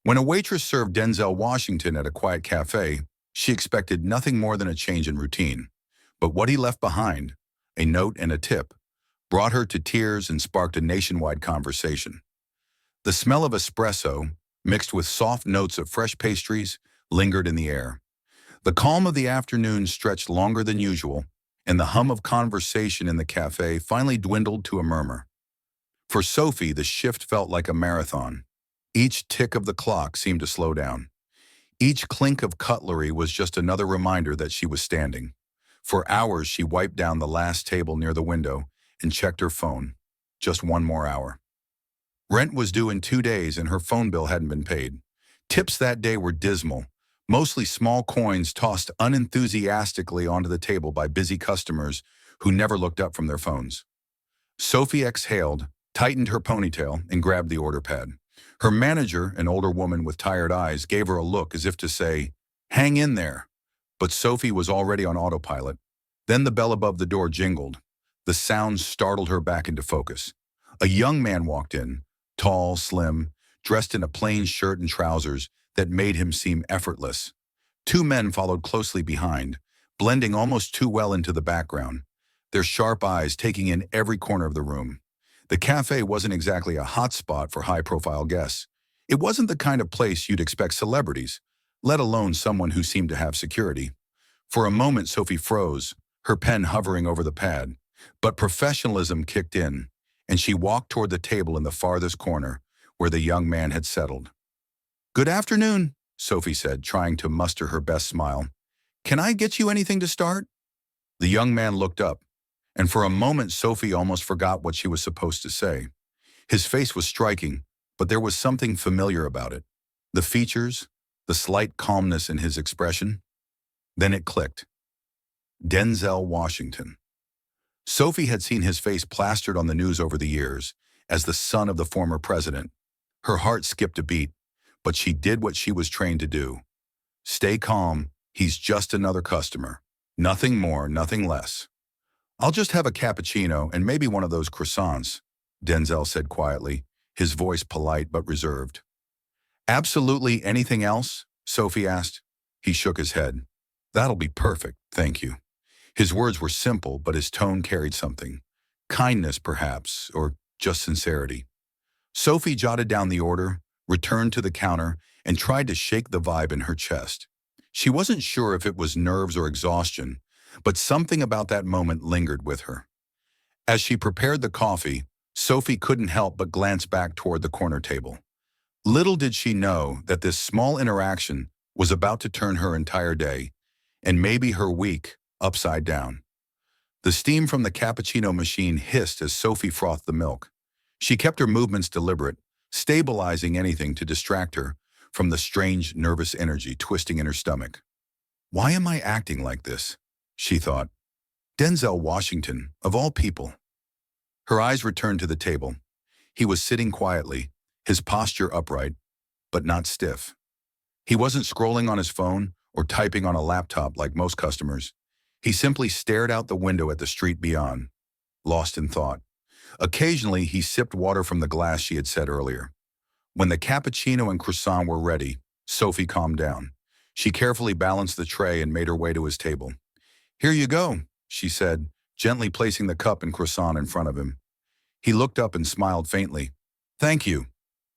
When a waitress served Denzel Washington at a quiet cafe, she expected nothing more than a change in routine. But what he left behind, a note and a tip, brought her to tears and sparked a nationwide conversation. The smell of espresso, mixed with soft notes of fresh pastries, lingered in the air. The calm of the afternoon stretched longer than usual, and the hum of conversation in the cafe finally dwindled to a murmur. For Sophie, the shift felt like a marathon. Each tick of the clock seemed to slow down. Each clink of cutlery was just another reminder that she was standing. For hours, she wiped down the last table near the window and checked her phone. Just one more hour. Rent was due in 2 days and her phone bill hadn't been paid. Tips that day were dismal, mostly small coins tossed unenthusiastically onto the table by busy customers who never looked up from their phones. Sophie exhaled, tightened her ponytail, and grabbed the order pad. Her manager, an older woman with tired eyes, gave her a look as if to say, "Hang in there." But Sophie was already on autopilot. Then the bell above the door jingled. The sound startled her back into focus. A young man walked in, tall, slim, dressed in a plain shirt and trousers that made him seem effortless. Two men followed closely behind, blending almost too well into the background, their sharp eyes taking in every corner of the room. The cafe wasn't exactly a hot spot for high-profile guests. It wasn't the kind of place you'd expect celebrities, let alone someone who seemed to have security. For a moment, Sophie froze, her pen hovering over the pad. But professionalism kicked in, and she walked toward the table in the farthest corner, where the young man had settled. "Good afternoon," Sophie said, trying to muster her best smile. "Can I get you anything to start?" The young man looked up, and for a moment Sophie almost forgot what she was supposed to say. His face was striking, but there was something familiar about it. The features, the slight calmness in his expression. Then it clicked. Denzel Washington. Sophie had seen his face plastered on the news over the years as the son of the former president. Her heart skipped a beat, but she did what she was trained to do. Stay calm, he's just another customer. Nothing more, nothing less. "I'll just have a cappuccino and maybe one of those croissants," Denzel said quietly, his voice polite but reserved. "Absolutely anything else?" Sophie asked. He shook his head. "That'll be perfect, thank you." His words were simple, but his tone carried something. Kindness, perhaps, or just sincerity. Sophie jotted down the order, returned to the counter, and tried to shake the vibe in her chest. She wasn't sure if it was nerves or exhaustion, but something about that moment lingered with her. As she prepared the coffee, Sophie couldn't help but glance back toward the corner table. Little did she know that this small interaction was about to turn her entire day, and maybe her week, upside down. The steam from the cappuccino machine hissed as Sophie frothed the milk. She kept her movements deliberate, stabilizing anything to distract her from the strange, nervous energy twisting in her stomach. "Why am I acting like this?" she thought. Denzel Washington, of all people. Her eyes returned to the table. He was sitting quietly, his posture upright, but not stiff. He wasn't scrolling on his phone or typing on a laptop like most customers. He simply stared out the window at the street beyond, lost in thought. Occasionally, he sipped water from the glass she had set earlier. When the cappuccino and croissant were ready, Sophie calmed down. She carefully balanced the tray and made her way to his table. "Here you go," she said, gently placing the cup and croissant in front of him. He looked up and smiled faintly. "Thank you."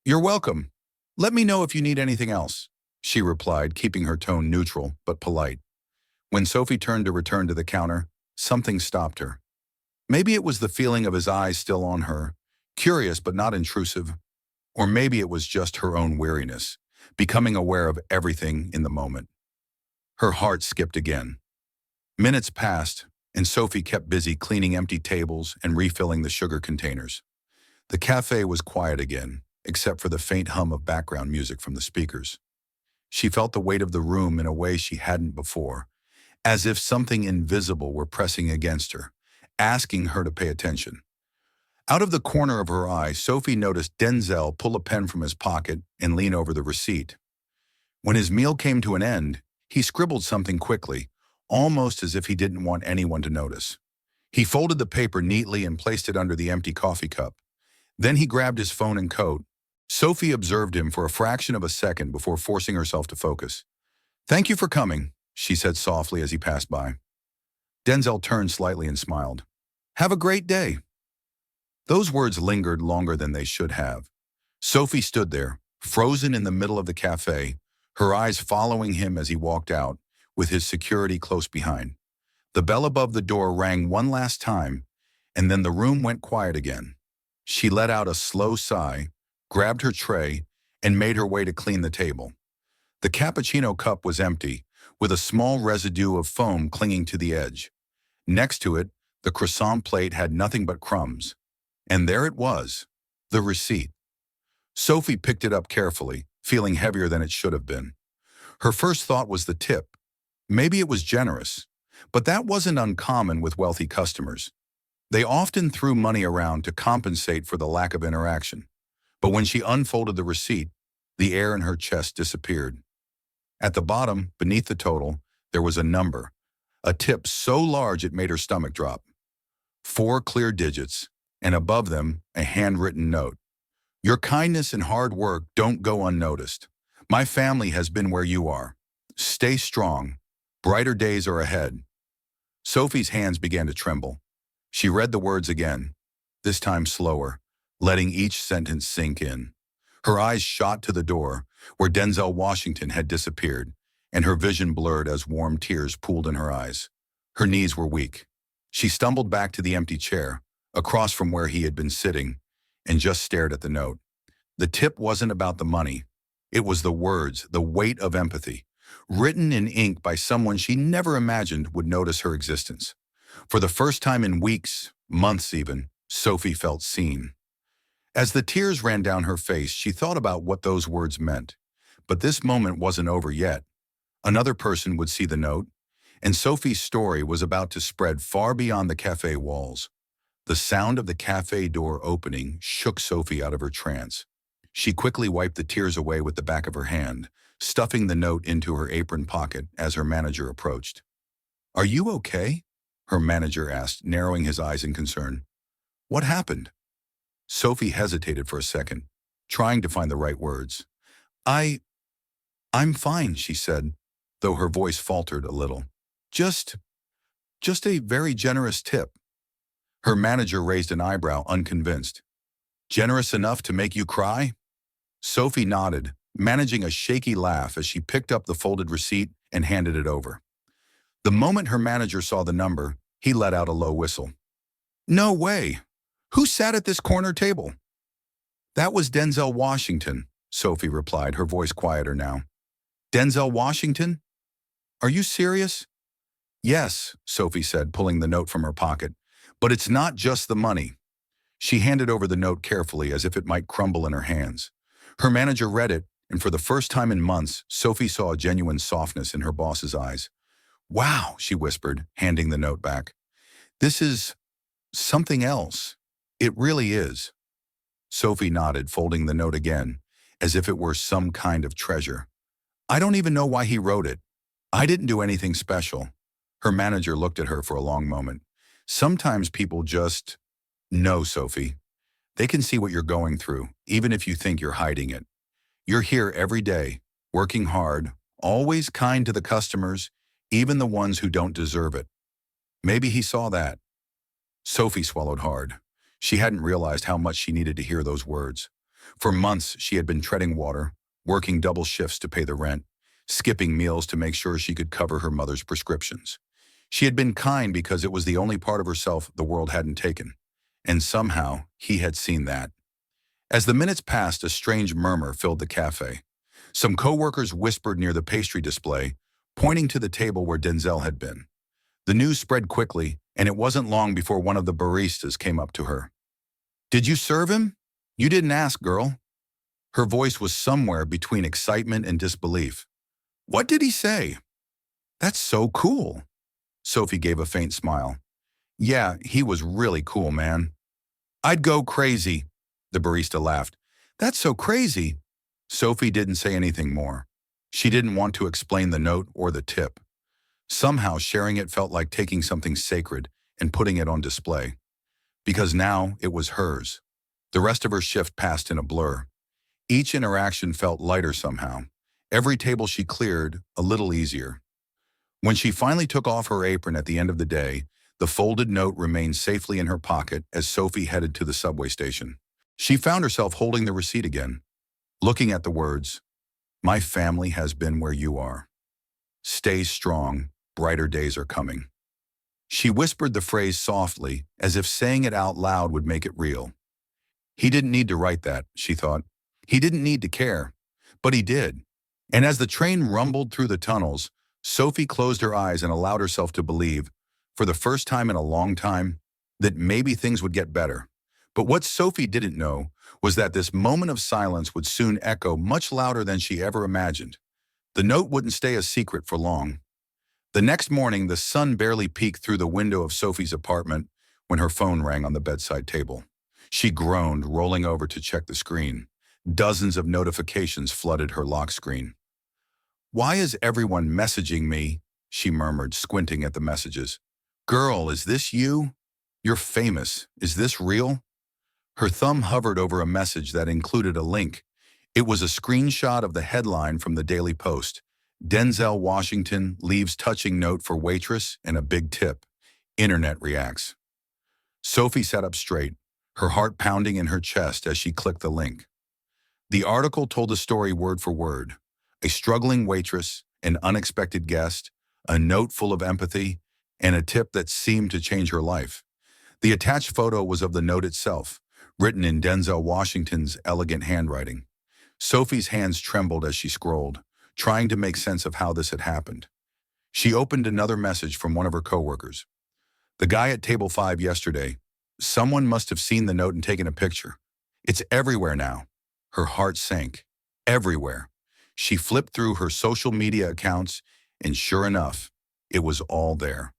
"You're welcome. Let me know if you need anything else," she replied, keeping her tone neutral but polite. When Sophie turned to return to the counter, something stopped her. Maybe it was the feeling of his eyes still on her, curious but not intrusive. Or maybe it was just her own weariness, becoming aware of everything in the moment. Her heart skipped again. Minutes passed, and Sophie kept busy cleaning empty tables and refilling the sugar containers. The cafe was quiet again, except for the faint hum of background music from the speakers. She felt the weight of the room in a way she hadn't before, as if something invisible were pressing against her, asking her to pay attention. Out of the corner of her eye, Sophie noticed Denzel pull a pen from his pocket and lean over the receipt. When his meal came to an end, he scribbled something quickly, almost as if he didn't want anyone to notice. He folded the paper neatly and placed it under the empty coffee cup. Then he grabbed his phone and coat, Sophie observed him for a fraction of a second before forcing herself to focus. "Thank you for coming," she said softly as he passed by. Denzel turned slightly and smiled. "Have a great day." Those words lingered longer than they should have. Sophie stood there, frozen in the middle of the cafe, her eyes following him as he walked out, with his security close behind. The bell above the door rang one last time, and then the room went quiet again. She let out a slow sigh, grabbed her tray, and made her way to clean the table. The cappuccino cup was empty, with a small residue of foam clinging to the edge. Next to it, the croissant plate had nothing but crumbs. And there it was, the receipt. Sophie picked it up carefully, feeling heavier than it should have been. Her first thought was the tip. Maybe it was generous, but that wasn't uncommon with wealthy customers. They often threw money around to compensate for the lack of interaction. But when she unfolded the receipt, the air in her chest disappeared. At the bottom, beneath the total, there was a number, a tip so large it made her stomach drop. 4 clear digits, and above them, a handwritten note. "Your kindness and hard work don't go unnoticed. My family has been where you are. Stay strong. Brighter days are ahead." Sophie's hands began to tremble. She read the words again, this time slower, letting each sentence sink in. Her eyes shot to the door, where Denzel Washington had disappeared, and her vision blurred as warm tears pooled in her eyes. Her knees were weak. She stumbled back to the empty chair, across from where he had been sitting, and just stared at the note. The tip wasn't about the money. It was the words, the weight of empathy, written in ink by someone she never imagined would notice her existence. For the first time in weeks, months even, Sophie felt seen. As the tears ran down her face, she thought about what those words meant. But this moment wasn't over yet. Another person would see the note, and Sophie's story was about to spread far beyond the cafe walls. The sound of the cafe door opening shook Sophie out of her trance. She quickly wiped the tears away with the back of her hand, stuffing the note into her apron pocket as her manager approached. "Are you okay?" her manager asked, narrowing his eyes in concern. "What happened?" Sophie hesitated for a second, trying to find the right words. I'm fine," she said, though her voice faltered a little. Just a very generous tip." Her manager raised an eyebrow, unconvinced. "Generous enough to make you cry?" Sophie nodded, managing a shaky laugh as she picked up the folded receipt and handed it over. The moment her manager saw the number, he let out a low whistle. "No way! Who sat at this corner table?" "That was Denzel Washington," Sophie replied, her voice quieter now. "Denzel Washington? Are you serious?" "Yes," Sophie said, pulling the note from her pocket. "But it's not just the money." She handed over the note carefully as if it might crumble in her hands. Her manager read it, and for the first time in months, Sophie saw a genuine softness in her boss's eyes. "Wow," she whispered, handing the note back. "This is something else. It really is." Sophie nodded, folding the note again, as if it were some kind of treasure. "I don't even know why he wrote it. I didn't do anything special." Her manager looked at her for a long moment. "Sometimes people just know, Sophie. They can see what you're going through, even if you think you're hiding it. You're here every day, working hard, always kind to the customers, even the ones who don't deserve it." Maybe he saw that. Sophie swallowed hard. She hadn't realized how much she needed to hear those words. For months, she had been treading water, working double shifts to pay the rent, skipping meals to make sure she could cover her mother's prescriptions. She had been kind because it was the only part of herself the world hadn't taken. And somehow, he had seen that. As the minutes passed, a strange murmur filled the cafe. Some coworkers whispered near the pastry display, pointing to the table where Denzel had been. The news spread quickly, and it wasn't long before one of the baristas came up to her. "Did you serve him? You didn't ask, girl." Her voice was somewhere between excitement and disbelief. "What did he say?" "That's so cool." Sophie gave a faint smile. "Yeah, he was really cool, man." "I'd go crazy," the barista laughed. "That's so crazy." Sophie didn't say anything more. She didn't want to explain the note or the tip. Somehow sharing it felt like taking something sacred and putting it on display. Because now it was hers. The rest of her shift passed in a blur. Each interaction felt lighter somehow. Every table she cleared, a little easier. When she finally took off her apron at the end of the day, the folded note remained safely in her pocket as Sophie headed to the subway station. She found herself holding the receipt again, looking at the words, "My family has been where you are. Stay strong, brighter days are coming." She whispered the phrase softly, as if saying it out loud would make it real. He didn't need to write that, she thought. He didn't need to care. But he did. And as the train rumbled through the tunnels, Sophie closed her eyes and allowed herself to believe, for the first time in a long time, that maybe things would get better. But what Sophie didn't know was that this moment of silence would soon echo much louder than she ever imagined. The note wouldn't stay a secret for long. The next morning, the sun barely peeked through the window of Sophie's apartment when her phone rang on the bedside table. She groaned, rolling over to check the screen. Dozens of notifications flooded her lock screen. "Why is everyone messaging me?" she murmured, squinting at the messages. "Girl, is this you? You're famous. Is this real?" Her thumb hovered over a message that included a link. It was a screenshot of the headline from the Daily Post. Denzel Washington leaves touching note for Waitress and a big tip. Internet reacts. Sophie sat up straight, her heart pounding in her chest as she clicked the link. The article told the story word for word. A struggling waitress, an unexpected guest, a note full of empathy, and a tip that seemed to change her life. The attached photo was of the note itself, written in Denzel Washington's elegant handwriting. Sophie's hands trembled as she scrolled, trying to make sense of how this had happened. She opened another message from one of her coworkers. "The guy at table 5 yesterday. Someone must have seen the note and taken a picture. It's everywhere now." Her heart sank. Everywhere. She flipped through her social media accounts, and sure enough, it was all there.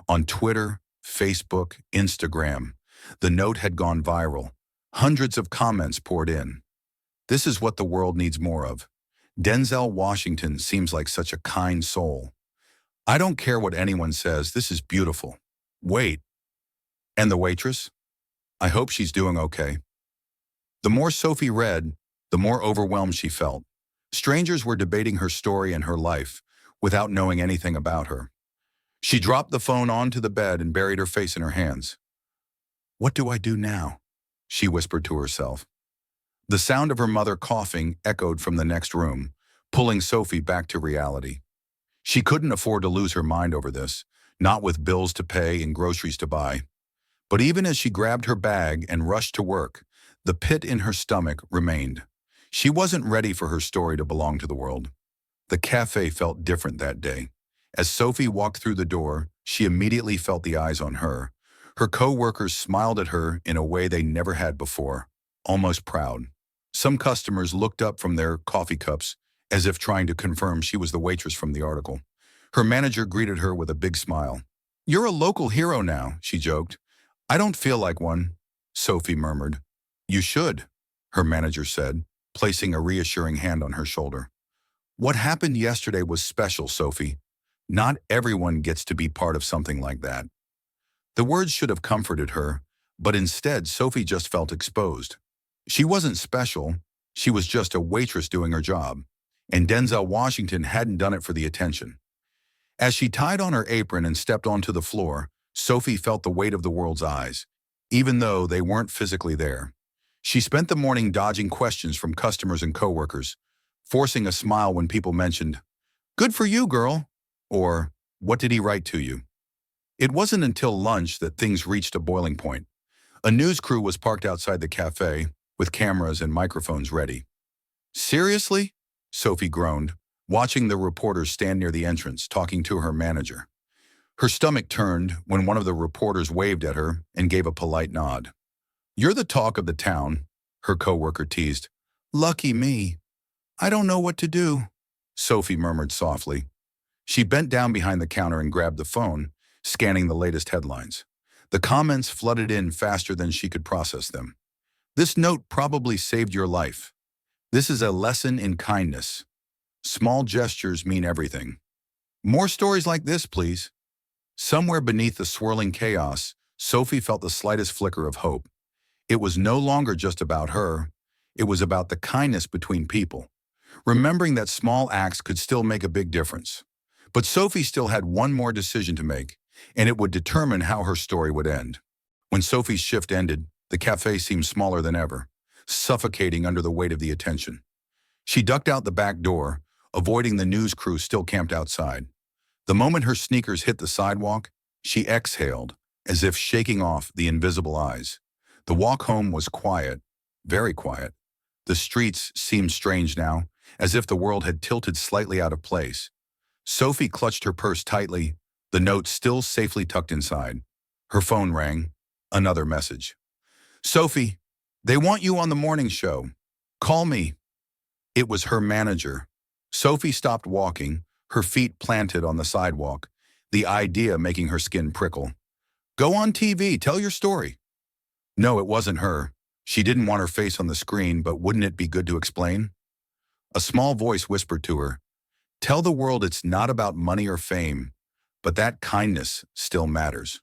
On Twitter, Facebook, Instagram, the note had gone viral. Hundreds of comments poured in. "This is what the world needs more of. Denzel Washington seems like such a kind soul. I don't care what anyone says, this is beautiful. Wait, and the waitress? I hope she's doing okay." The more Sophie read, the more overwhelmed she felt. Strangers were debating her story and her life without knowing anything about her. She dropped the phone onto the bed and buried her face in her hands. "What do I do now?" she whispered to herself. The sound of her mother coughing echoed from the next room, pulling Sophie back to reality. She couldn't afford to lose her mind over this, not with bills to pay and groceries to buy. But even as she grabbed her bag and rushed to work, the pit in her stomach remained. She wasn't ready for her story to belong to the world. The cafe felt different that day. As Sophie walked through the door, she immediately felt the eyes on her. Her co-workers smiled at her in a way they never had before, almost proud. Some customers looked up from their coffee cups as if trying to confirm she was the waitress from the article. Her manager greeted her with a big smile. "You're a local hero now," she joked. "I don't feel like one," Sophie murmured. "You should," her manager said, placing a reassuring hand on her shoulder. "What happened yesterday was special, Sophie. Not everyone gets to be part of something like that." The words should have comforted her, but instead Sophie just felt exposed. She wasn't special, she was just a waitress doing her job, and Denzel Washington hadn't done it for the attention. As she tied on her apron and stepped onto the floor, Sophie felt the weight of the world's eyes, even though they weren't physically there. She spent the morning dodging questions from customers and coworkers, forcing a smile when people mentioned, "Good for you, girl," or "What did he write to you?" It wasn't until lunch that things reached a boiling point. A news crew was parked outside the cafe, with cameras and microphones ready. "Seriously?" Sophie groaned, watching the reporters stand near the entrance, talking to her manager. Her stomach turned when one of the reporters waved at her and gave a polite nod. "You're the talk of the town," her coworker teased. "Lucky me. I don't know what to do," Sophie murmured softly. She bent down behind the counter and grabbed the phone, scanning the latest headlines. The comments flooded in faster than she could process them. "This note probably saved your life. This is a lesson in kindness. Small gestures mean everything. More stories like this, please." Somewhere beneath the swirling chaos, Sophie felt the slightest flicker of hope. It was no longer just about her. It was about the kindness between people, remembering that small acts could still make a big difference. But Sophie still had one more decision to make, and it would determine how her story would end. When Sophie's shift ended, the cafe seemed smaller than ever, suffocating under the weight of the attention. She ducked out the back door, avoiding the news crew still camped outside. The moment her sneakers hit the sidewalk, she exhaled, as if shaking off the invisible eyes. The walk home was quiet, very quiet. The streets seemed strange now, as if the world had tilted slightly out of place. Sophie clutched her purse tightly, the note still safely tucked inside. Her phone rang. Another message. "Sophie, they want you on the morning show. Call me." It was her manager. Sophie stopped walking, her feet planted on the sidewalk, the idea making her skin prickle. "Go on TV, tell your story." No, it wasn't her. She didn't want her face on the screen, but wouldn't it be good to explain? A small voice whispered to her, "Tell the world it's not about money or fame, but that kindness still matters."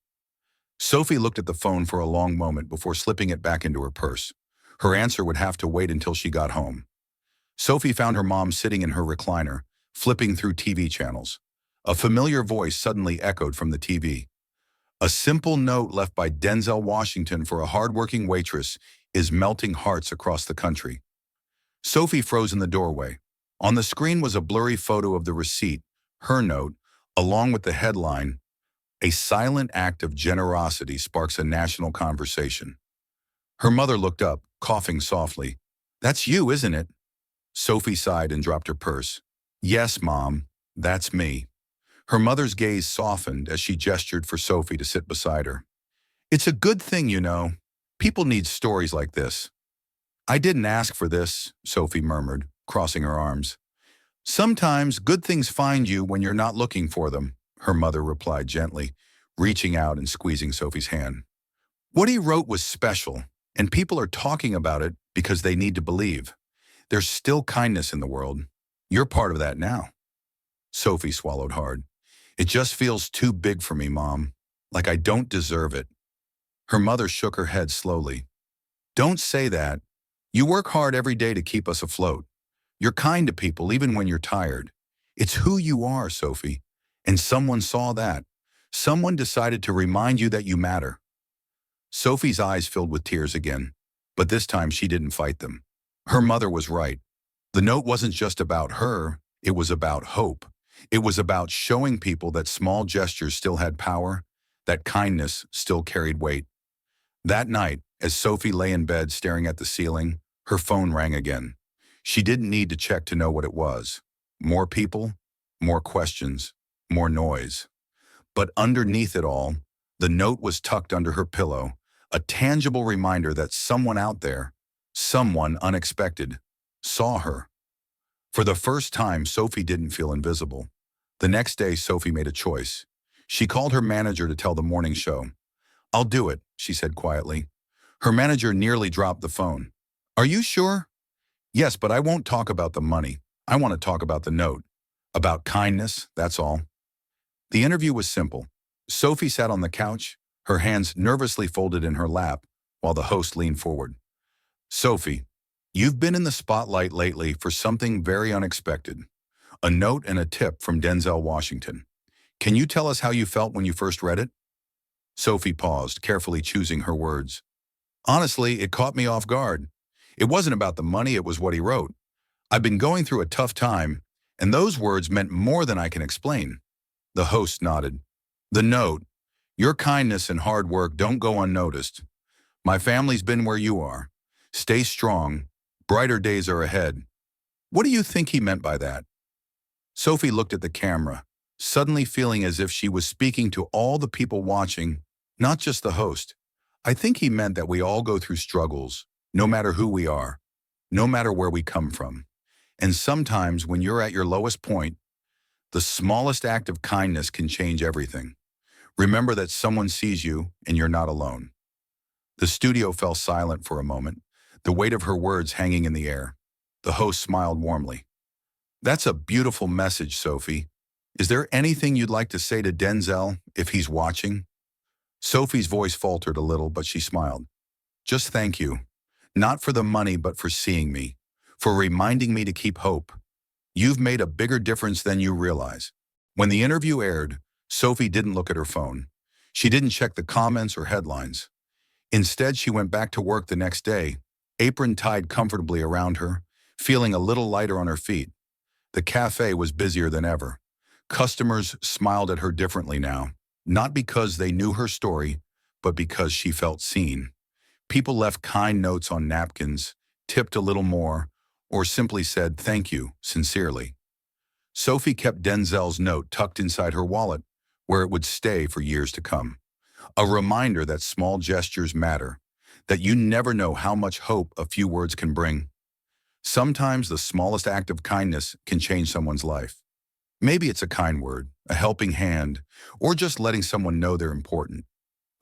Sophie looked at the phone for a long moment before slipping it back into her purse. Her answer would have to wait until she got home. Sophie found her mom sitting in her recliner, flipping through TV channels. A familiar voice suddenly echoed from the TV. "A simple note left by Denzel Washington for a hardworking waitress is melting hearts across the country." Sophie froze in the doorway. On the screen was a blurry photo of the receipt, her note, along with the headline, "A silent act of generosity sparks a national conversation." Her mother looked up, coughing softly. "That's you, isn't it?" Sophie sighed and dropped her purse. "Yes, Mom, that's me." Her mother's gaze softened as she gestured for Sophie to sit beside her. "It's a good thing, you know. People need stories like this." "I didn't ask for this," Sophie murmured, crossing her arms. "Sometimes good things find you when you're not looking for them," her mother replied gently, reaching out and squeezing Sophie's hand. "What he wrote was special, and people are talking about it because they need to believe. There's still kindness in the world. You're part of that now." Sophie swallowed hard. "It just feels too big for me, Mom. Like I don't deserve it." Her mother shook her head slowly. "Don't say that. You work hard every day to keep us afloat. You're kind to people even when you're tired. It's who you are, Sophie. And someone saw that. Someone decided to remind you that you matter." Sophie's eyes filled with tears again, but this time she didn't fight them. Her mother was right. The note wasn't just about her, it was about hope. It was about showing people that small gestures still had power, that kindness still carried weight. That night, as Sophie lay in bed staring at the ceiling, her phone rang again. She didn't need to check to know what it was. More people, more questions, more noise. But underneath it all, the note was tucked under her pillow, a tangible reminder that someone out there, someone unexpected, saw her. For the first time, Sophie didn't feel invisible. The next day, Sophie made a choice. She called her manager to tell the morning show. "I'll do it," she said quietly. Her manager nearly dropped the phone. "Are you sure?" "Yes, but I won't talk about the money. I want to talk about the note. About kindness, that's all." The interview was simple. Sophie sat on the couch, her hands nervously folded in her lap, while the host leaned forward. "Sophie, you've been in the spotlight lately for something very unexpected. A note and a tip from Denzel Washington. Can you tell us how you felt when you first read it?" Sophie paused, carefully choosing her words. "Honestly, it caught me off guard. It wasn't about the money, it was what he wrote. I've been going through a tough time, and those words meant more than I can explain." The host nodded. "The note, your kindness and hard work don't go unnoticed. My family's been where you are. Stay strong. Brighter days are ahead." "What do you think he meant by that?" Sophie looked at the camera, suddenly feeling as if she was speaking to all the people watching, not just the host. "I think he meant that we all go through struggles, no matter who we are, no matter where we come from. And sometimes when you're at your lowest point, the smallest act of kindness can change everything. Remember that someone sees you and you're not alone." The studio fell silent for a moment, the weight of her words hanging in the air. The host smiled warmly. "That's a beautiful message, Sophie. Is there anything you'd like to say to Denzel if he's watching?" Sophie's voice faltered a little, but she smiled. "Just thank you. Not for the money, but for seeing me, for reminding me to keep hope. You've made a bigger difference than you realize. When the interview aired, Sophie didn't look at her phone. She didn't check the comments or headlines. Instead, she went back to work the next day, apron tied comfortably around her, feeling a little lighter on her feet. The cafe was busier than ever. Customers smiled at her differently now, not because they knew her story, but because she felt seen. People left kind notes on napkins, tipped a little more, or simply said thank you, sincerely. Sophie kept Denzel's note tucked inside her wallet, where it would stay for years to come. A reminder that small gestures matter, that you never know how much hope a few words can bring. Sometimes the smallest act of kindness can change someone's life. Maybe it's a kind word, a helping hand, or just letting someone know they're important.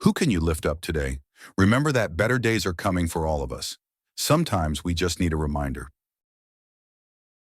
Who can you lift up today? Remember that better days are coming for all of us. Sometimes we just need a reminder.